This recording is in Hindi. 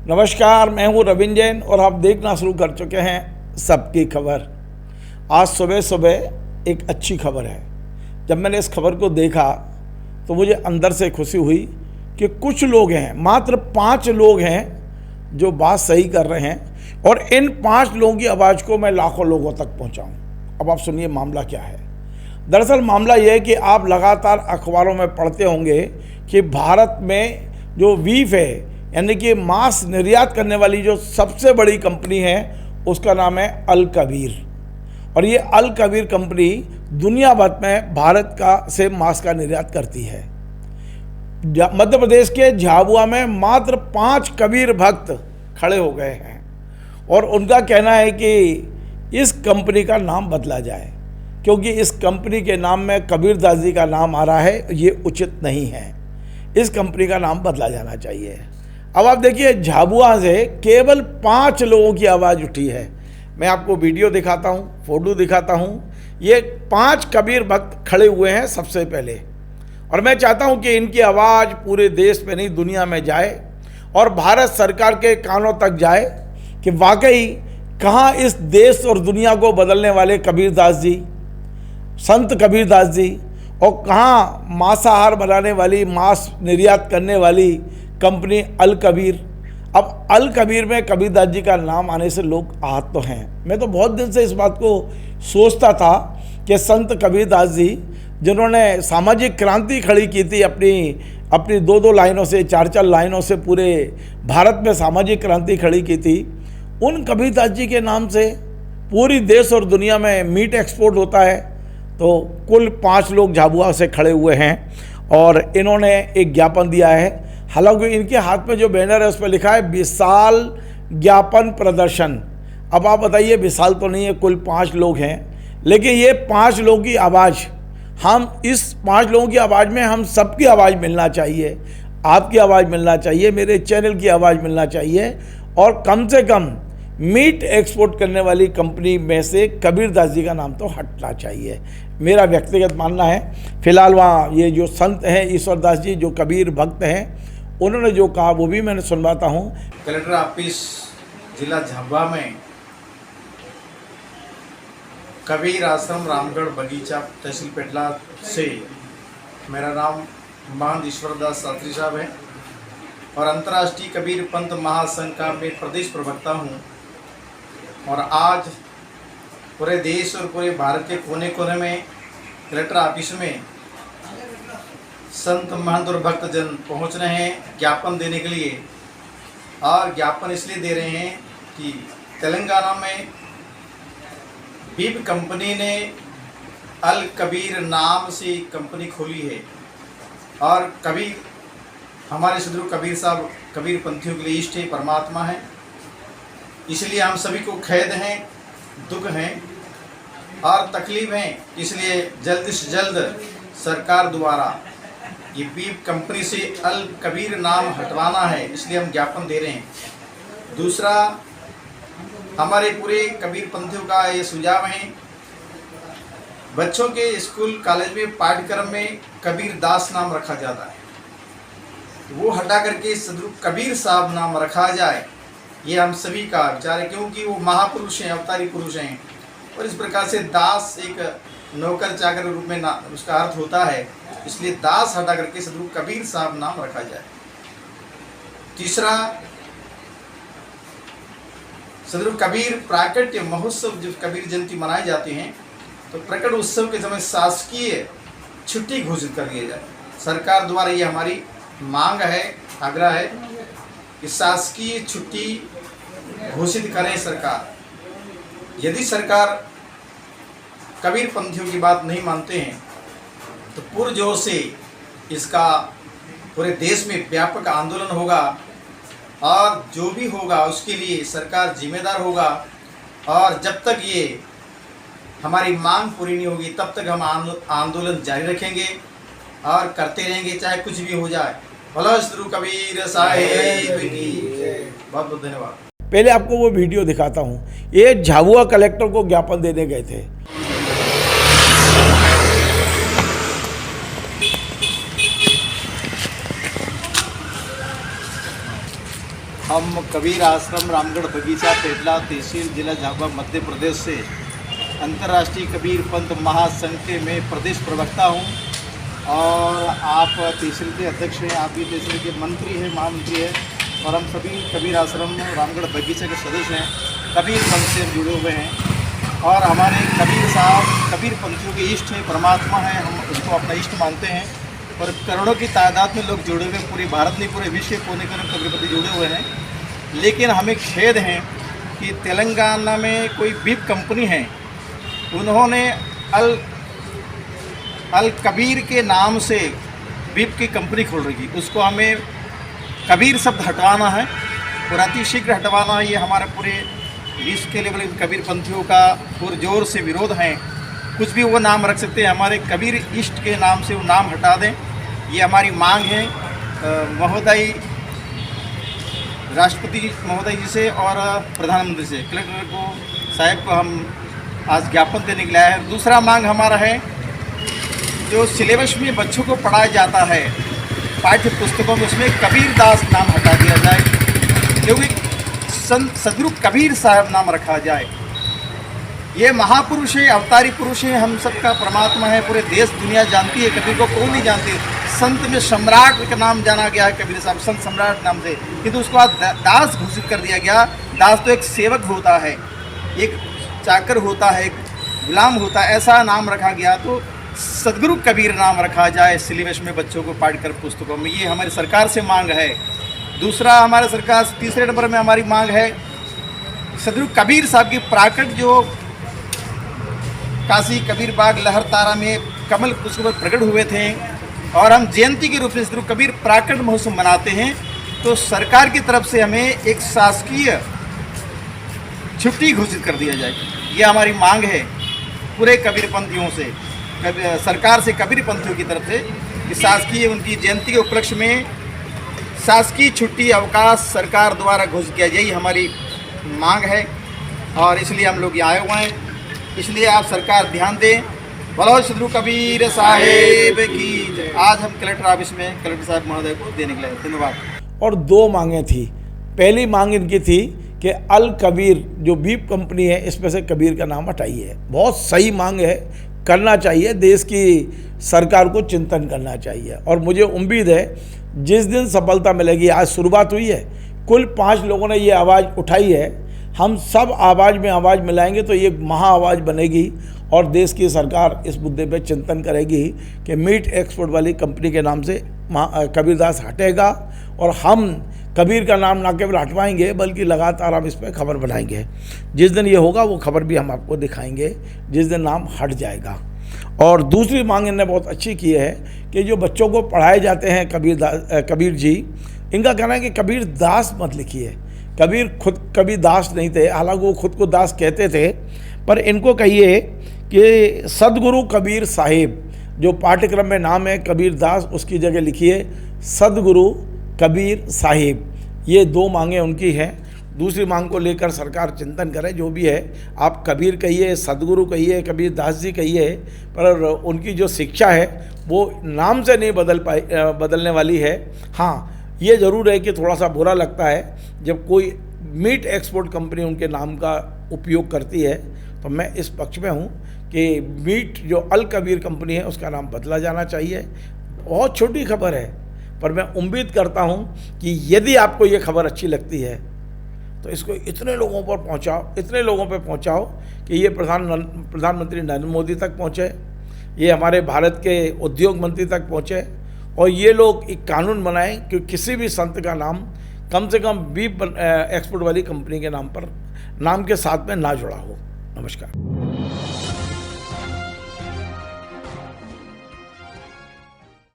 नमस्कार, मैं हूँ रविंद्र जैन और आप देखना शुरू कर चुके हैं सबकी खबर। आज सुबह सुबह एक अच्छी खबर है। जब मैंने इस खबर को देखा तो मुझे अंदर से खुशी हुई कि कुछ लोग हैं, मात्र 5 लोग हैं जो बात सही कर रहे हैं और इन 5 लोगों की आवाज़ को मैं लाखों लोगों तक पहुँचाऊँ। अब आप सुनिए मामला क्या है। दरअसल मामला यह है कि आप लगातार अखबारों में पढ़ते होंगे कि भारत में जो बीफ है, यानी कि मांस निर्यात करने वाली जो सबसे बड़ी कंपनी है उसका नाम है अल कबीर। और ये अल कबीर कंपनी दुनिया भर में भारत का से मांस का निर्यात करती है। मध्य प्रदेश के झाबुआ में मात्र 5 कबीर भक्त खड़े हो गए हैं और उनका कहना है कि इस कंपनी का नाम बदला जाए, क्योंकि इस कंपनी के नाम में कबीरदास जी का नाम आ रहा है, ये उचित नहीं है। इस कंपनी का नाम बदला जाना चाहिए। अब आप देखिए, झाबुआ से केवल 5 लोगों की आवाज़ उठी है। मैं आपको वीडियो दिखाता हूँ, फोटो दिखाता हूँ। ये 5 कबीर भक्त खड़े हुए हैं सबसे पहले, और मैं चाहता हूँ कि इनकी आवाज़ पूरे देश में नहीं दुनिया में जाए और भारत सरकार के कानों तक जाए कि वाकई कहाँ इस देश और दुनिया को बदलने वाले कबीरदास जी, संत कबीरदास जी, और कहाँ मांसाहार बनाने वाली, मांस निर्यात करने वाली कंपनी अल कबीर। अब अल कबीर में कबीरदास जी का नाम आने से लोग आहत तो हैं। मैं तो बहुत दिन से इस बात को सोचता था कि संत कबीरदास जी, जिन्होंने सामाजिक क्रांति खड़ी की थी, अपनी 2-2 लाइनों से, 4-4 लाइनों से पूरे भारत में सामाजिक क्रांति खड़ी की थी, उन कबीरदास जी के नाम से पूरी देश और दुनिया में मीट एक्सपोर्ट होता है। तो कुल 5 लोग झाबुआ से खड़े हुए हैं और इन्होंने एक ज्ञापन दिया है। हालांकि इनके हाथ में जो बैनर है उस पर लिखा है विशाल ज्ञापन प्रदर्शन। अब आप बताइए, विशाल तो नहीं है, कुल 5 लोग हैं, लेकिन ये 5 लोगों की आवाज़, हम इस 5 लोगों की आवाज़ में हम सबकी आवाज़ मिलना चाहिए। आपकी आवाज़ मिलना चाहिए, मेरे चैनल की आवाज़ मिलना चाहिए, और कम से कम मीट एक्सपोर्ट करने वाली कंपनी में से कबीरदास जी का नाम तो हटना चाहिए, मेरा व्यक्तिगत मानना है। फिलहाल वहाँ ये जो संत हैं ईश्वरदास जी, जो कबीर भक्त हैं, उन्होंने जो कहा वो भी मैंने सुनवाता हूँ। कलेक्टर ऑफिस जिला झाबुआ में कबीर आश्रम रामगढ़ बगीचा तहसील पेटला से मेरा नाम महंत ईश्वरदास शास्त्री साहब है और अंतर्राष्ट्रीय कबीर पंथ महासंघ का मैं प्रदेश प्रवक्ता हूँ। और आज पूरे देश और पूरे भारत के कोने कोने में कलेक्टर ऑफिस में संत महंत और भक्तजन पहुँच रहे हैं ज्ञापन देने के लिए। और ज्ञापन इसलिए दे रहे हैं कि तेलंगाना में बीफ कंपनी ने अल कबीर नाम से कंपनी खोली है और कबीर हमारे सदगुरु कबीर साहब कबीर पंथियों के लिए इष्ट है, परमात्मा है। इसलिए हम सभी को खेद हैं, दुख हैं और तकलीफ हैं। इसलिए जल्द से जल्द सरकार द्वारा ये बीफ कंपनी से अल कबीर नाम हटवाना है, इसलिए हम ज्ञापन दे रहे हैं। दूसरा, हमारे पूरे कबीर पंथियों का ये सुझाव है, बच्चों के स्कूल कॉलेज में पाठ्यक्रम में कबीर दास नाम रखा जाता है, वो हटा करके सदगुरु कबीर साहब नाम रखा जाए। ये हम सभी का विचार है, क्योंकि वो महापुरुष हैं, अवतारी पुरुष हैं। और इस प्रकार से दास एक नौकर चाकर के रूप में उसका अर्थ होता है, इसलिए दास हटा करके सदगुरु कबीर साहब नाम रखा जाए। तीसरा, सदगुरु कबीर प्राकट्य महोत्सव जब कबीर जयंती मनाए जाते हैं तो प्रकट उत्सव के समय शासकीय छुट्टी घोषित कर दिया जाए। सरकार द्वारा ये हमारी मांग है, आग्रह है कि शासकीय छुट्टी घोषित करें सरकार। यदि सरकार कबीर पंथियों की बात नहीं मानते हैं तो पुरजोर से इसका पूरे देश में व्यापक आंदोलन होगा और जो भी होगा उसके लिए सरकार जिम्मेदार होगा। और जब तक ये हमारी मांग पूरी नहीं होगी तब तक हम आंदोलन जारी रखेंगे और करते रहेंगे, चाहे कुछ भी हो जाए। बोलो सदगुरु कबीर साहिब की बहुत बहुत धन्यवाद। पहले आपको वो वीडियो दिखाता हूँ। ये झाबुआ कलेक्टर को ज्ञापन देने गए थे। हम कबीर आश्रम रामगढ़ बगीचा पेटला तहसील जिला झाबुआ मध्य प्रदेश से अंतर्राष्ट्रीय कबीर पंथ महासंघ के मैं प्रदेश प्रवक्ता हूँ और आप तहसील के अध्यक्ष हैं, आप भी तहसील के मंत्री हैं, महामंत्री हैं और हम सभी कबीर आश्रम रामगढ़ बगीचा के सदस्य हैं। कबीर पंथ से जुड़े हुए हैं और हमारे कबीर साहब कबीर पंथियों के इष्ट हैं, परमात्मा हैं, हम उनको अपना इष्ट मानते हैं और करोड़ों की तादाद में लोग जुड़े हुए, पूरे भारत में पूरे विश्व कोने कोने कबीरपंथी जुड़े हुए हैं। लेकिन हमें खेद है कि तेलंगाना में कोई बीप कंपनी है, उन्होंने अल कबीर के नाम से बीप की कंपनी खोल रही, उसको हमें कबीर शब्द हटवाना है और अतिशीघ्र हटवाना है। ये हमारे पूरे विश्व के लेवल कबीर पंथियों का पुरजोर से विरोध है। कुछ भी वो नाम रख सकते हैं, हमारे कबीर इष्ट के नाम से वो नाम हटा दें, ये हमारी मांग है महोदय राष्ट्रपति महोदय जी से और प्रधानमंत्री से, कलेक्टर को साहब को हम आज ज्ञापन देने के लिए आए हैं। दूसरा मांग हमारा है, जो सिलेबस में बच्चों को पढ़ाया जाता है पाठ्य पुस्तकों में, उसमें कबीर दास नाम हटा दिया जाए, क्योंकि संत सदगुरु कबीर साहब नाम रखा जाए। ये महापुरुष है, अवतारी पुरुष है, हम सबका परमात्मा है, पूरे देश दुनिया जानती है, कबीर को कौन नहीं जानती। संत में सम्राट का नाम जाना गया है कबीर साहब, संत सम्राट नाम से, किंतु उसके बाद दास घोषित कर दिया गया। दास तो एक सेवक होता है, एक चाकर होता है, एक गुलाम होता है, ऐसा नाम रखा गया। तो सदगुरु कबीर नाम रखा जाए सिलेबस में बच्चों को पाठ्यक्रम पुस्तकों में, ये हमारी सरकार से मांग है। दूसरा हमारे सरकार तीसरे नंबर में हमारी मांग है, सदगुरु कबीर साहब की प्राकट जो काशी कबीर बाग लहर तारा में कमल पुष्प पर प्रकट हुए थे और हम जयंती के रूप में सदगुरु कबीर प्राकट महोत्सव मनाते हैं, तो सरकार की तरफ से हमें एक शासकीय छुट्टी घोषित कर दिया जाए। ये हमारी मांग है पूरे कबीर पंथियों से, सरकार से कबीर पंथियों की तरफ से, कि शासकीय उनकी जयंती के उपलक्ष्य में शासकीय छुट्टी अवकाश सरकार द्वारा घोषित किया जाए, हमारी मांग है और इसलिए हम लोग यहाँ आए हुए हैं। इसलिए आप सरकार ध्यान दें। बोलो सदगुरु कबीर साहेब की। आज हम कलेक्टर ऑफिस में कलेक्टर साहब महोदय को देने के लिए, धन्यवाद। और दो मांगें थी। पहली मांग इनकी थी कि अल कबीर जो बीप कंपनी है, इसमें से कबीर का नाम हटाइए। बहुत सही मांग है, करना चाहिए, देश की सरकार को चिंतन करना चाहिए। और मुझे उम्मीद है जिस दिन सफलता मिलेगी, आज शुरुआत हुई है, कुल 5 लोगों ने ये आवाज़ उठाई है, हम सब आवाज़ में आवाज़ मिलाएंगे तो ये महा आवाज़ बनेगी और देश की सरकार इस मुद्दे पे चिंतन करेगी कि मीट एक्सपोर्ट वाली कंपनी के नाम से कबीरदास हटेगा और हम कबीर का नाम ना केवल हटवाएंगे बल्कि लगातार हम इस पर खबर बनाएंगे। जिस दिन ये होगा वो खबर भी हम आपको दिखाएंगे, जिस दिन नाम हट जाएगा। और दूसरी मांग इन्होंने बहुत अच्छी की है कि जो बच्चों को पढ़ाए जाते हैं कबीर जी, इनका कहना है कि कबीर दास मत लिखिए। कबीर खुद कभी दास नहीं थे, हालांकि वो खुद को दास कहते थे, पर इनको कहिए कि सदगुरु कबीर साहिब, जो पाठ्यक्रम में नाम है कबीर दास, उसकी जगह लिखिए सदगुरु कबीर साहिब। ये 2 मांगें उनकी हैं। दूसरी मांग को लेकर सरकार चिंतन करे, जो भी है, आप कबीर कहिए, सदगुरु कहिए, कबीर दास जी कहिए, पर उनकी जो शिक्षा है वो नाम से नहीं बदलने वाली है। हाँ, ये ज़रूर है कि थोड़ा सा बुरा लगता है जब कोई मीट एक्सपोर्ट कंपनी उनके नाम का उपयोग करती है, तो मैं इस पक्ष में हूँ कि मीट जो अल कबीर कंपनी है उसका नाम बदला जाना चाहिए। बहुत छोटी खबर है, पर मैं उम्मीद करता हूँ कि यदि आपको ये खबर अच्छी लगती है तो इसको इतने लोगों पर पहुँचाओ कि ये प्रधानमंत्री नरेंद्र मोदी तक पहुँचे, ये हमारे भारत के उद्योग मंत्री तक पहुँचे और ये लोग एक कानून बनाएं कि किसी भी संत का नाम कम से कम बीप एक्सपोर्ट वाली कंपनी के नाम के साथ में ना जुड़ा हो। नमस्कार।